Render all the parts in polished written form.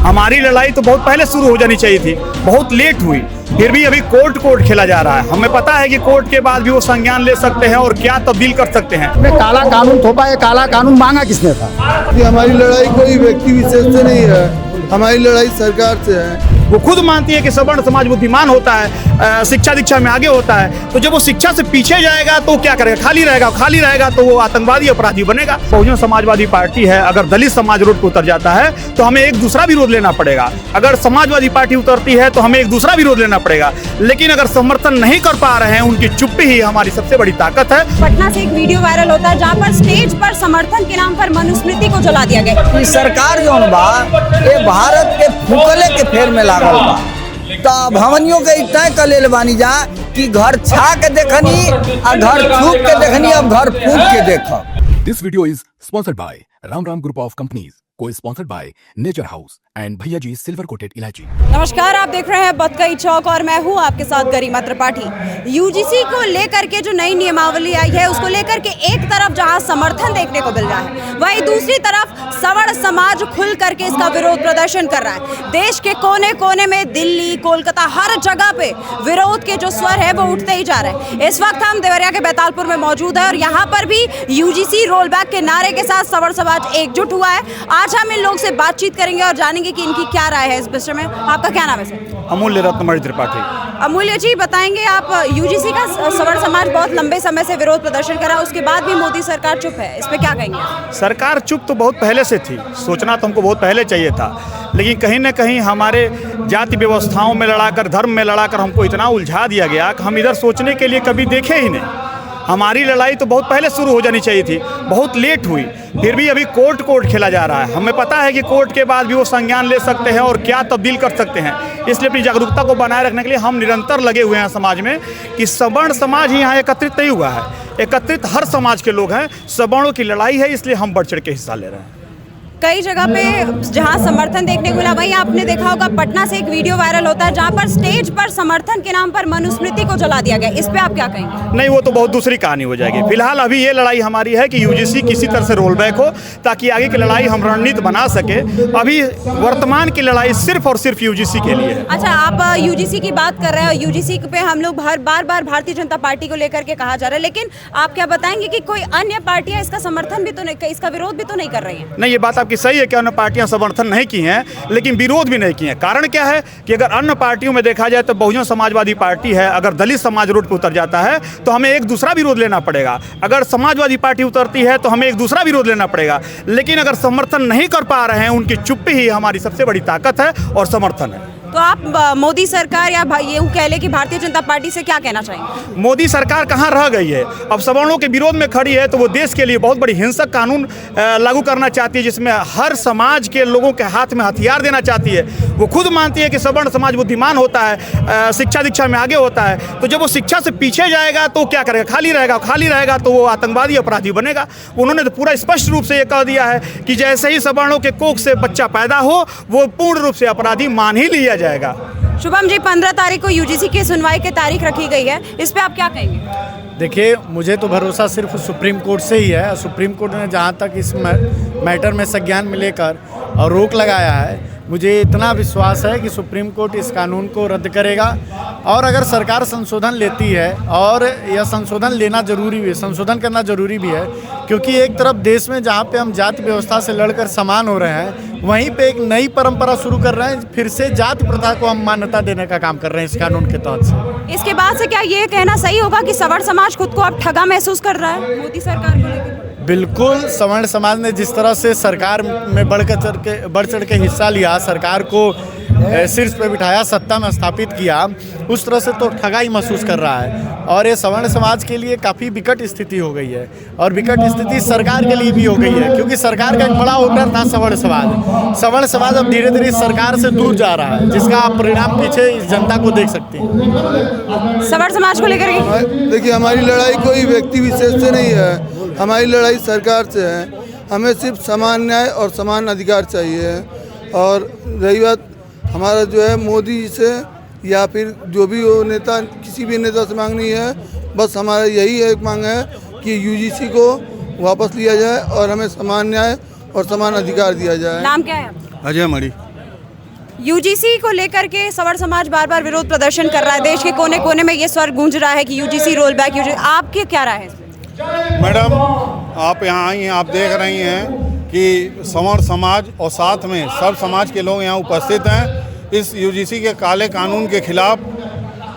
हमारी लड़ाई तो बहुत पहले शुरू हो जानी चाहिए थी, बहुत लेट हुई, फिर भी अभी कोर्ट खेला जा रहा है। हमें पता है कि कोर्ट के बाद भी वो संज्ञान ले सकते हैं और क्या तब्दील कर सकते हैं। काला कानून थोपा है, काला कानून मांगा किसने था? हमारी लड़ाई कोई व्यक्ति विशेष से नहीं है, हमारी लड़ाई सरकार से है। वो खुद मानती है कि सवर्ण समाज बुद्धिमान होता है, शिक्षा दीक्षा में आगे होता है, तो जब वो शिक्षा से पीछे जाएगा तो क्या करेगा? खाली रहेगा तो वो आतंकवादी अपराधी बनेगा। बहुजन समाजवादी पार्टी है, अगर दलित समाज रोड पर उतर जाता है तो हमें एक दूसरा विरोध लेना पड़ेगा। अगर समाजवादी पार्टी उतरती है तो हमें एक दूसरा विरोध लेना पड़ेगा। लेकिन अगर समर्थन नहीं कर पा रहे हैं, उनकी चुप्पी ही हमारी सबसे बड़ी ताकत है। पटना से एक वीडियो वायरल होता है जहाँ पर स्टेज पर समर्थन के नाम पर मनुस्मृति को जला दिया गया। सरकार जो बा ये भारत के फुकले के फेर में लागल बा, तो भवनियों के तय कर ले बानी जा कि घर छा के देखनी और घर फूक के देखनी, अब घर फूक के देखो। This video is sponsored by Ram Group of Companies, co-sponsored by Nature House and भैया जी सिल्वर कोटेड इलायची। नमस्कार, आप देख रहे हैं बतकई चौक और मैं हूं आपके साथ गरिमा त्रिपाठी। यूजीसी को लेकर के जो नई नियमावली आई है उसको लेकर के एक तरफ जहां समर्थन देखने को मिल रहा है, वहीं दूसरी तरफ सवर्ण समाज खुल करके इसका विरोध प्रदर्शन कर रहा है। देश के कोने कोने में, दिल्ली, कोलकाता, हर जगह पे विरोध के जो स्वर है वो उठते ही जा रहे हैं। इस वक्त हम देवरिया के बैतालपुर में मौजूद है और यहाँ पर भी यूजीसी रोल बैक के नारे के साथ सवर्ण समाज एकजुट हुआ है। आज हम इन लोगों से बातचीत करेंगे और जानेंगे कि इनकी क्या राय है इस विषय में। आपका क्या नाम है सर? अमूल्य रत्नमणि त्रिपाठी। अमूल्य जी, बताएंगे आप, यूजीसी का सवर्ण समाज बहुत लंबे समय से विरोध प्रदर्शन करा, उसके बाद भी मोदी सरकार चुप है, इस पे क्या कहेंगे? सरकार चुप तो बहुत पहले से थी, सोचना तो हमको बहुत पहले चाहिए था, लेकिन कहीं ना कहीं हमारे जाति व्यवस्थाओं में लड़ाकर, धर्म में लड़ाकर हमको इतना उलझा दिया गया कि हम इधर सोचने के लिए कभी देखे ही नहीं। हमारी लड़ाई तो बहुत पहले शुरू हो जानी चाहिए थी, बहुत लेट हुई, फिर भी अभी कोर्ट खेला जा रहा है। हमें पता है कि कोर्ट के बाद भी वो संज्ञान ले सकते हैं और क्या तब्दील कर सकते हैं। इसलिए अपनी जागरूकता को बनाए रखने के लिए हम निरंतर लगे हुए हैं समाज में कि सवर्ण समाज ही यहाँ एकत्रित नहीं हुआ है, एकत्रित हर समाज के लोग हैं। सवर्णों की लड़ाई है, इसलिए हम बढ़ चढ़ के हिस्सा ले रहे हैं। कई जगह पे जहां समर्थन देखने को मिला, वहीं आपने देखा होगा पटना से एक वीडियो वायरल होता है जहां पर स्टेज पर समर्थन के नाम पर मनुस्मृति को जला दिया गया। इस पे आप क्या कहेंगे? नहीं, वो तो बहुत दूसरी कहानी हो जाएगी। फिलहाल अभी ये लड़ाई हमारी है कि यूजीसी किसी तरह से रोल बैक हो, ताकि आगे की लड़ाई हम रणनीति बना सके। अभी वर्तमान की लड़ाई सिर्फ और सिर्फ यूजीसी के लिए है। अच्छा, आप यूजीसी की बात कर रहे हैं और यूजीसी पे हम लोग बार बार भारतीय जनता पार्टी को लेकर के कहा जा रहा है, लेकिन आप क्या बताएंगे कि कोई अन्य पार्टियां इसका समर्थन भी तो नहीं, इसका विरोध भी तो नहीं कर रही है? नहीं, ये बात आपकी सही है कि अन्य पार्टियां समर्थन नहीं की हैं, लेकिन विरोध भी नहीं किए हैं। कारण क्या है कि अगर अन्य पार्टियों में देखा जाए तो बहुजन समाजवादी पार्टी है, अगर दलित समाज रोड पर उतर जाता है तो हमें एक दूसरा विरोध लेना पड़ेगा। अगर समाजवादी पार्टी उतरती है तो हमें एक दूसरा विरोध लेना पड़ेगा। लेकिन अगर समर्थन नहीं कर पा रहे हैं, उनकी चुप्पी ही हमारी सबसे बड़ी ताकत है और समर्थन है। तो आप मोदी सरकार या ये कह ले कि भारतीय जनता पार्टी से क्या कहना चाहेंगे? मोदी सरकार कहाँ रह गई है? अब सवर्णों के विरोध में खड़ी है तो वो देश के लिए बहुत बड़ी हिंसक कानून लागू करना चाहती है, जिसमें हर समाज के लोगों के हाथ में हथियार देना चाहती है। वो खुद मानती है कि सवर्ण समाज बुद्धिमान होता है, शिक्षा दीक्षा में आगे होता है, तो जब वो शिक्षा से पीछे जाएगा तो क्या करेगा? खाली रहेगा तो वो आतंकवादी अपराधी बनेगा। उन्होंने तो पूरा स्पष्ट रूप से ये कह दिया है कि जैसे ही सवर्णों के कोख से बच्चा पैदा हो, वो पूर्ण रूप से अपराधी मान ही लिया जाएगा। शुभम जी, 15 तारीख को यूजीसी की सुनवाई की तारीख रखी गई है, इस पे आप क्या कहेंगे? देखिए, मुझे तो भरोसा सिर्फ सुप्रीम कोर्ट से ही है। सुप्रीम कोर्ट ने जहाँ तक इस मैटर में संज्ञान में लेकर और रोक लगाया है, मुझे इतना विश्वास है कि सुप्रीम कोर्ट इस कानून को रद्द करेगा। और अगर सरकार संशोधन लेती है, और यह संशोधन लेना जरूरी भी है, संशोधन करना जरूरी भी है, क्योंकि एक तरफ देश में जहाँ पे हम जाति व्यवस्था से लड़कर समान हो रहे हैं, वहीं पे एक नई परंपरा शुरू कर रहे हैं, फिर से जाति प्रथा को हम मान्यता देने का काम कर रहे हैं इस कानून के तहत से। इसके बाद से क्या ये कहना सही होगा कि सवर्ण समाज खुद को अब ठगा महसूस कर रहा है मोदी सरकार को लेकर? बिल्कुल, सवर्ण समाज ने जिस तरह से सरकार में बढ़ चढ़ के हिस्सा लिया, सरकार को शीर्ष पे बिठाया, सत्ता में स्थापित किया, उस तरह से तो ठगाई महसूस कर रहा है। और ये सवर्ण समाज के लिए काफ़ी विकट स्थिति हो गई है, और विकट स्थिति सरकार के लिए भी हो गई है, क्योंकि सरकार का एक बड़ा वोटर था सवर्ण समाज। सवर्ण समाज अब धीरे धीरे सरकार से दूर जा रहा है, जिसका आप परिणाम पीछे इस जनता को देख सकते हैं। सवर्ण समाज को लेकर देखिए, हमारी लड़ाई कोई व्यक्ति विशेष से नहीं है, हमारी लड़ाई सरकार से है। हमें सिर्फ समान न्याय और समान अधिकार चाहिए। और रही बात हमारा जो है मोदी जी से या फिर जो भी वो नेता, किसी भी नेता से मांगनी है, बस हमारा यही एक मांग है कि यूजीसी को वापस लिया जाए और हमें समान न्याय और समान अधिकार दिया जाए। नाम क्या है आपका? अजय मणि। यूजीसी को लेकर के सवर्ण समाज बार बार विरोध प्रदर्शन कर रहा है। देश के कोने कोने में ये स्वर गूंज रहा है कि यूजीसी रोल बैक, यूजीसी। आपकी क्या राय है इसमें? मैडम, आप यहाँ आई हैं, आप देख रही हैं कि सवर्ण समाज और साथ में सब समाज के लोग यहाँ उपस्थित हैं। इस यूजीसी के काले कानून के खिलाफ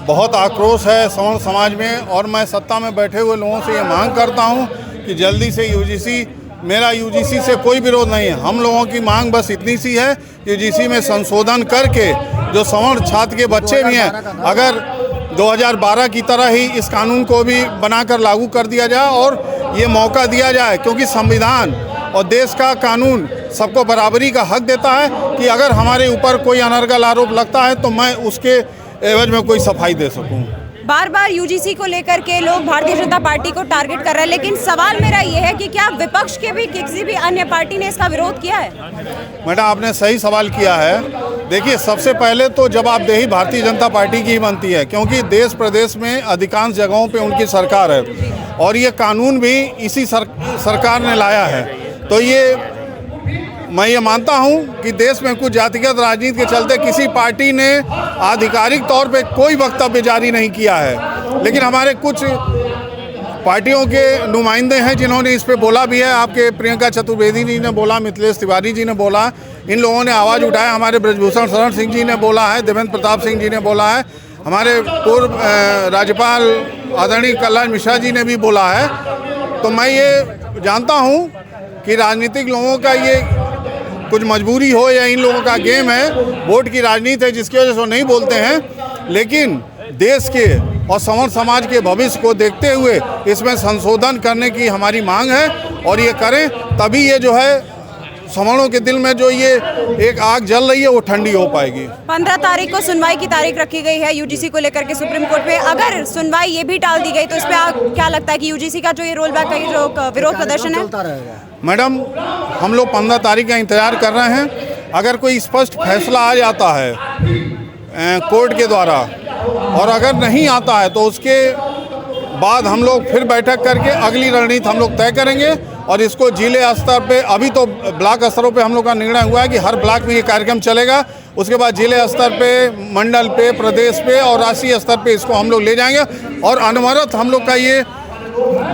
बहुत आक्रोश है सवर्ण समाज में, और मैं सत्ता में बैठे हुए लोगों से ये मांग करता हूँ कि जल्दी से यूजीसी, मेरा यूजीसी से कोई विरोध नहीं है, हम लोगों की मांग बस इतनी सी है, यूजीसी में संशोधन करके जो सवर्ण छात्र के बच्चे भी हैं, अगर 2012 की तरह ही इस कानून को भी बनाकर लागू कर दिया जाए और ये मौका दिया जाए, क्योंकि संविधान और देश का कानून सबको बराबरी का हक देता है कि अगर हमारे ऊपर कोई अनर्गल आरोप लगता है तो मैं उसके एवज में कोई सफाई दे सकूं। बार बार यूजीसी को लेकर के लोग भारतीय जनता पार्टी को टारगेट कर रहे हैं, लेकिन सवाल मेरा ये है कि क्या विपक्ष के भी किसी भी अन्य पार्टी ने इसका विरोध किया है? मैडम, आपने सही सवाल किया है। देखिए, सबसे पहले तो जवाबदेही भारतीय जनता पार्टी की ही बनती है, क्योंकि देश प्रदेश में अधिकांश जगहों पे उनकी सरकार है और ये कानून भी इसी सरकार ने लाया है। तो मैं ये मानता हूँ कि देश में कुछ जातिगत राजनीति के चलते किसी पार्टी ने आधिकारिक तौर पे कोई वक्तव्य जारी नहीं किया है, लेकिन हमारे कुछ पार्टियों के नुमाइंदे हैं जिन्होंने इस पे बोला भी है। आपके प्रियंका चतुर्वेदी जी ने बोला, मिथिलेश तिवारी जी ने बोला, इन लोगों ने आवाज़ उठाया। हमारे ब्रजभूषण शरण सिंह जी ने बोला है, देवेंद्र प्रताप सिंह जी ने बोला है, हमारे पूर्व राज्यपाल आदरणीय कलराज मिश्रा जी ने भी बोला है। तो मैं ये जानता हूँ कि राजनीतिक लोगों का ये कुछ मजबूरी हो या इन लोगों का गेम है, वोट की राजनीति है जिसकी वजह से वो नहीं बोलते हैं, लेकिन देश के और सवर्ण समाज के भविष्य को देखते हुए इसमें संशोधन करने की हमारी मांग है और ये करें, तभी ये जो है सवर्णों के दिल में जो ये एक आग जल रही है वो ठंडी हो पाएगी। 15 तारीख को सुनवाई की तारीख रखी गई है यूजीसी को लेकर के सुप्रीम कोर्ट में। अगर सुनवाई ये भी टाल दी गई तो इस पर क्या लगता है कि यूजीसी का जो ये रोल बैक का जो विरोध प्रदर्शन है? मैडम, हम लोग 15 तारीख का इंतजार कर रहे हैं। अगर कोई स्पष्ट फैसला आ जाता है कोर्ट के द्वारा और अगर नहीं आता है तो उसके बाद हम लोग फिर बैठक करके अगली रणनीति हम लोग तय करेंगे और इसको जिले स्तर पे, अभी तो ब्लॉक स्तरों पे हम लोग का निर्णय हुआ है कि हर ब्लॉक में ये कार्यक्रम चलेगा। उसके बाद जिले स्तर पे, मंडल पे, प्रदेश पे और राष्ट्रीय स्तर पे इसको हम लोग ले जाएंगे और अनवरत हम लोग का ये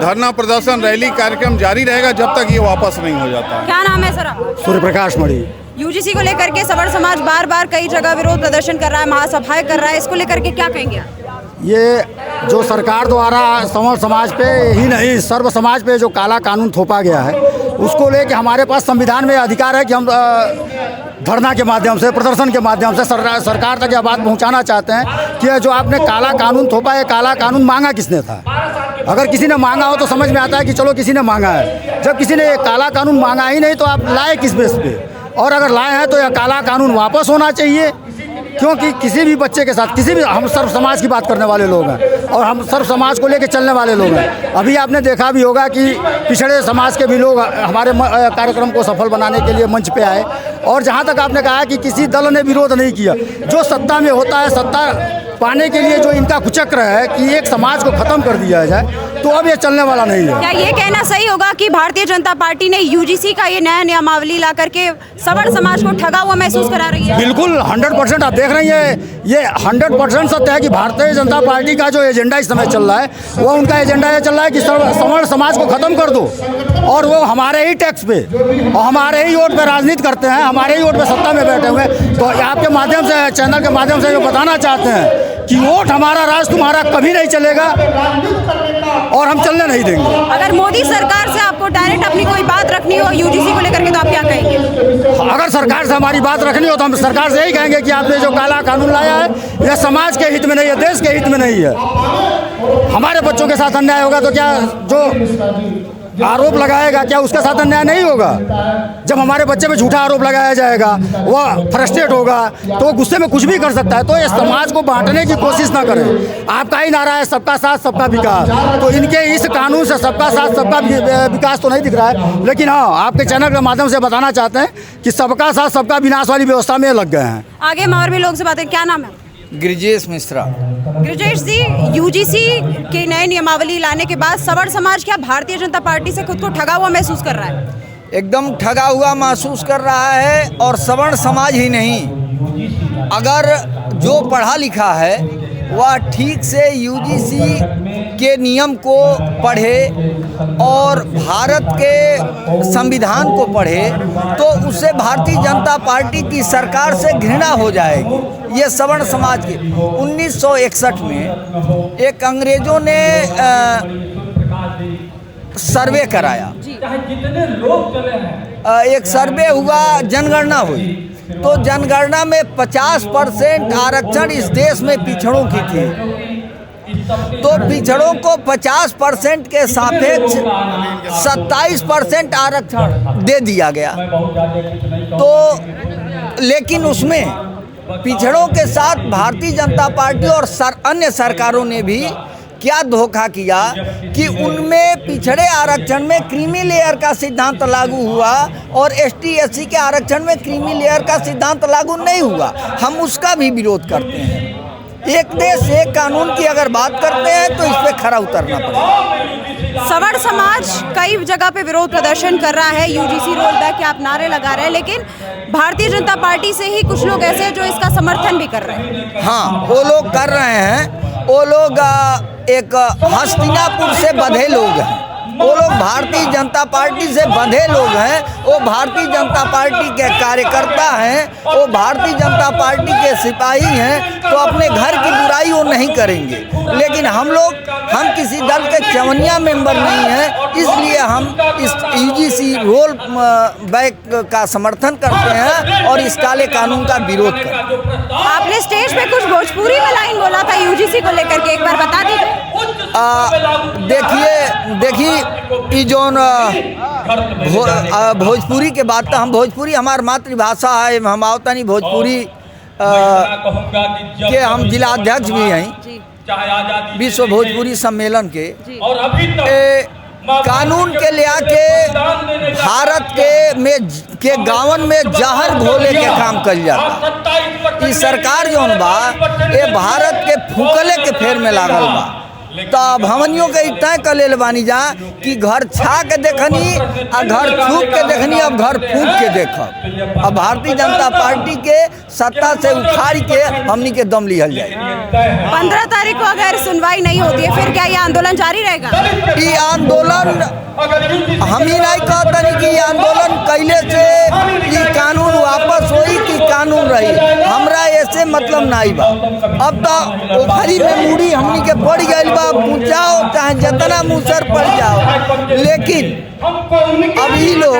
धरना प्रदर्शन रैली कार्यक्रम जारी रहेगा जब तक ये वापस नहीं हो जाता। क्या नाम है सर आपका? सूर्य प्रकाश मणि। यूजीसी को लेकर के सवर्ण समाज बार बार कई जगह विरोध प्रदर्शन कर रहा है, महासभाएं कर रहा है, इसको लेकर के क्या कहेंगे? ये जो सरकार द्वारा सवर्ण समाज पे ही नहीं, सर्व समाज पे जो काला कानून थोपा गया है उसको लेके हमारे पास संविधान में अधिकार है कि हम धरना के माध्यम से, प्रदर्शन के माध्यम से सरकार तक यह बात पहुंचाना चाहते हैं कि जो आपने काला कानून थोपा है, काला कानून मांगा किसने था। अगर किसी ने मांगा हो तो समझ में आता है कि चलो किसी ने मांगा है। जब किसी ने काला कानून मांगा ही नहीं तो आप लाए किस बेस पे? और अगर लाए हैं तो यह काला कानून वापस होना चाहिए, क्योंकि किसी भी बच्चे के साथ, किसी भी, हम सर्व समाज की बात करने वाले लोग हैं और हम सर्व समाज को लेकर चलने वाले लोग हैं। अभी आपने देखा भी होगा कि पिछड़े समाज के भी लोग हमारे कार्यक्रम को सफल बनाने के लिए मंच पे आए। और जहाँ तक आपने कहा कि किसी दल ने विरोध नहीं किया, जो सत्ता में होता है, सत्ता पाने के लिए जो इनका कुचक्र है कि एक समाज को खत्म कर दिया जाए, तो अब ये चलने वाला नहीं है। क्या ये कहना सही होगा कि भारतीय जनता पार्टी ने यूजीसी का ये नया नियमावली ला करके सवर्ण समाज को ठगा हुआ महसूस करा रही है? बिल्कुल 100% आप देख रही हैं, ये 100% सत्य है कि भारतीय जनता पार्टी का जो एजेंडा इस समय चल रहा है वो उनका एजेंडा ये चल रहा है कि सवर्ण समाज को ख़त्म कर दो, और वो हमारे ही टैक्स पे और हमारे ही वोट पे राजनीति करते हैं, हमारे ही वोट पे सत्ता में बैठे हुए। तो आपके माध्यम से, चैनल के माध्यम से ये बताना चाहते हैं कि वोट हमारा, राज तुम्हारा कभी नहीं चलेगा और हम चलने नहीं देंगे। अगर मोदी सरकार से आपको डायरेक्ट अपनी कोई बात रखनी हो यूजीसी को लेकर के तो आप क्या कहेंगे? अगर सरकार से हमारी बात रखनी हो तो हम सरकार से यही कहेंगे कि आपने जो काला कानून लाया है यह समाज के हित में नहीं है, देश के हित में नहीं है। हमारे बच्चों के साथ अन्याय होगा तो क्या जो आरोप लगाएगा क्या उसके साथ अन्याय नहीं होगा? जब हमारे बच्चे पे झूठा आरोप लगाया जाएगा, वह फ्रस्ट्रेट होगा तो वो गुस्से में कुछ भी कर सकता है। तो ये समाज को बांटने की कोशिश ना करें। आपका ही नारा है सबका साथ सबका विकास, तो इनके इस कानून से सबका साथ सबका विकास तो नहीं दिख रहा है, लेकिन हाँ, आपके चैनल के माध्यम से बताना चाहते हैं कि सबका साथ सबका विनाश वाली व्यवस्था में लग गए हैं। आगे और भी लोग से बातें, क्या नाम है? गिरिजेश मिश्रा। गिरिजेश जी, यूजीसी के नए नियमावली लाने के बाद सवर्ण समाज क्या भारतीय जनता पार्टी से खुद को ठगा हुआ महसूस कर रहा है? एकदम ठगा हुआ महसूस कर रहा है, और सवर्ण समाज ही नहीं, अगर जो पढ़ा लिखा है वह ठीक से यूजीसी के नियम को पढ़े और भारत के संविधान को पढ़े तो उससे भारतीय जनता पार्टी की सरकार से घृणा हो जाएगी। ये सवर्ण समाज के 1961 में एक अंग्रेजों ने सर्वे कराया, एक सर्वे हुआ, जनगणना हुई, तो जनगणना में 50% आरक्षण इस देश में पिछड़ों की थी, तो पिछड़ों को 50% के सापेक्ष 27% आरक्षण दे दिया गया। तो लेकिन उसमें पिछड़ों के साथ भारतीय जनता पार्टी और अन्य सरकारों ने भी क्या धोखा किया कि उनमें पिछड़े आरक्षण में क्रीमी लेयर का सिद्धांत लागू हुआ और एसटी एससी के आरक्षण में क्रीमी लेयर का सिद्धांत लागू नहीं हुआ। हम उसका भी विरोध करते हैं। एक देश एक कानून की अगर बात करते हैं तो इस पे खरा उतरना पड़ेगा। सवर्ण समाज कई जगह पे विरोध प्रदर्शन कर रहा है, यूजीसी रोल बैक के आप नारे लगा रहे हैं, लेकिन भारतीय जनता पार्टी से ही कुछ लोग ऐसे हैं जो इसका समर्थन भी कर रहे हैं। हाँ, वो लोग कर रहे हैं। वो लोग एक हस्तिनापुर से बंधे लोग हैं, वो लोग भारतीय जनता पार्टी से बंधे लोग हैं, वो भारतीय जनता पार्टी के कार्यकर्ता हैं, वो भारतीय जनता पार्टी के सिपाही हैं, तो अपने घर की बुराई वो नहीं करेंगे। लेकिन हम किसी दल के चवनिया मेंबर नहीं हैं, इसलिए हम इस यूजीसी रोल बैक का समर्थन करते हैं और इस काले कानून का विरोध करते हैं। आपने स्टेज पे कुछ भोजपुरी में लाइन बोला था यूजीसी को लेकर के, एक बार बता दीजिए। देखिए ई जोन भोजपुरी के बात, हम भोजपुरी हमार मातृभाषा है, हम आवतानी भोजपुरी के हम जिला अध्यक्ष भी हैं विश्व भोजपुरी सम्मेलन के। कानून के ले आके भारत के गाँवन में जहर घोले के काम कल जाता। ई सरकार जौन बा ये भारत के फूकले के फेर में लागल बा। तो अब हमनियों के तय कर ले बानी जा कि घर छा के देखनी आ घर छूक के देखनी, अब घर फूक के देखब। अब भारतीय जनता पार्टी के सत्ता से उखाड़ के हमनी के दम लिहल जाए। 15 तारीख को अगर सुनवाई नहीं होती है फिर क्या ये आंदोलन जारी रहेगा? ये आंदोलन हम ही नहीं कहते कि ये आंदोलन कैले से ये कानून वापस होई कि कानून रही, हमरा ऐसे मतलब नहीं बा। अब तो ओखरी में मूड़ी हमनी के पड़ गई बा, पूछाओ चाहे जितना मुसर पड़ जाओ, लेकिन अभी लोग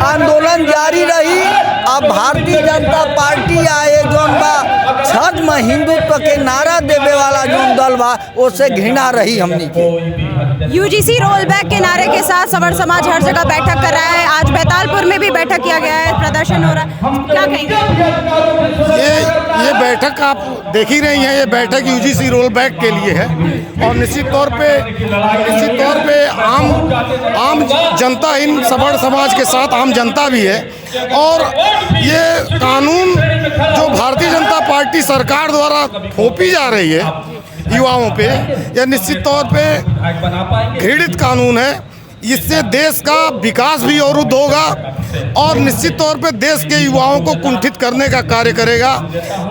आंदोलन जारी रही। अब भारतीय जनता पार्टी आए जोन बा छद्म हिंदुत्व के नारा देवे वाला जोन दल बा उससे घृणा रही हमनी के। यूजीसी रोल बैक के नारे के साथ सवर्ण समाज हर जगह बैठक कर रहा है। आज बैतालपुर में भी बैठक किया गया है, प्रदर्शन हो रहा है, क्या कहेंगे? ये बैठक आप देख ही रही हैं, ये बैठक यूजीसी रोल बैक के लिए है और निश्चित तौर पे आम जनता, इन सवर्ण समाज के साथ आम जनता भी है। और ये कानून जो भारतीय जनता पार्टी सरकार द्वारा थोपी जा रही है युवाओं पे, यह निश्चित तौर पे घृणित कानून है। इससे देश का विकास भी अवरुद्ध होगा और निश्चित तौर पे देश के युवाओं को कुंठित करने का कार्य करेगा।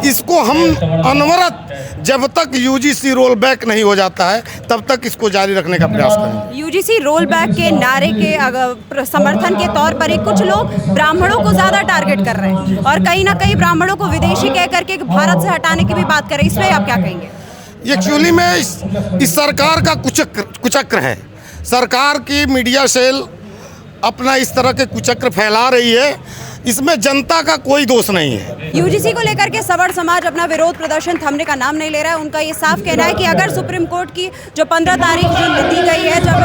इसको हम अनवरत जब तक यूजीसी रोल बैक नहीं हो जाता है तब तक इसको जारी रखने का प्रयास करेंगे। यूजीसी रोल बैक के नारे के समर्थन के तौर पर ही कुछ लोग ब्राह्मणों को ज़्यादा टारगेट कर रहे हैं और कहीं ना कहीं ब्राह्मणों को विदेशी कह करके भारत से हटाने की भी बात कर रहे हैं, इस पर आप क्या कहेंगे? एक्चुअली में इस सरकार का कुचक्र है। सरकार की मीडिया सेल अपना इस तरह के कुचक्र फैला रही है, इसमें जनता का कोई दोष नहीं है। यूजीसी को लेकर के सवर्ण समाज अपना विरोध प्रदर्शन थमने का नाम नहीं ले रहा है। उनका ये साफ कहना है कि अगर सुप्रीम कोर्ट की जो 15 तारीख जो दी गई है, जब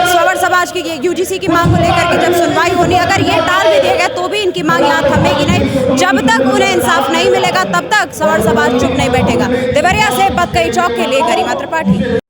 सवर्ण समाज की यूजीसी की मांग को लेकर के जब सुनवाई होनी, अगर ये टाल भी दिया गया तो भी इनकी मांग यहाँ थमेगी नहीं। जब तक उन्हें इंसाफ नहीं मिलेगा तब तक सवर्ण समाज चुप नहीं बैठेगा। देवरिया से बतकई चौक के लिए गरिमा त्रिपाठी।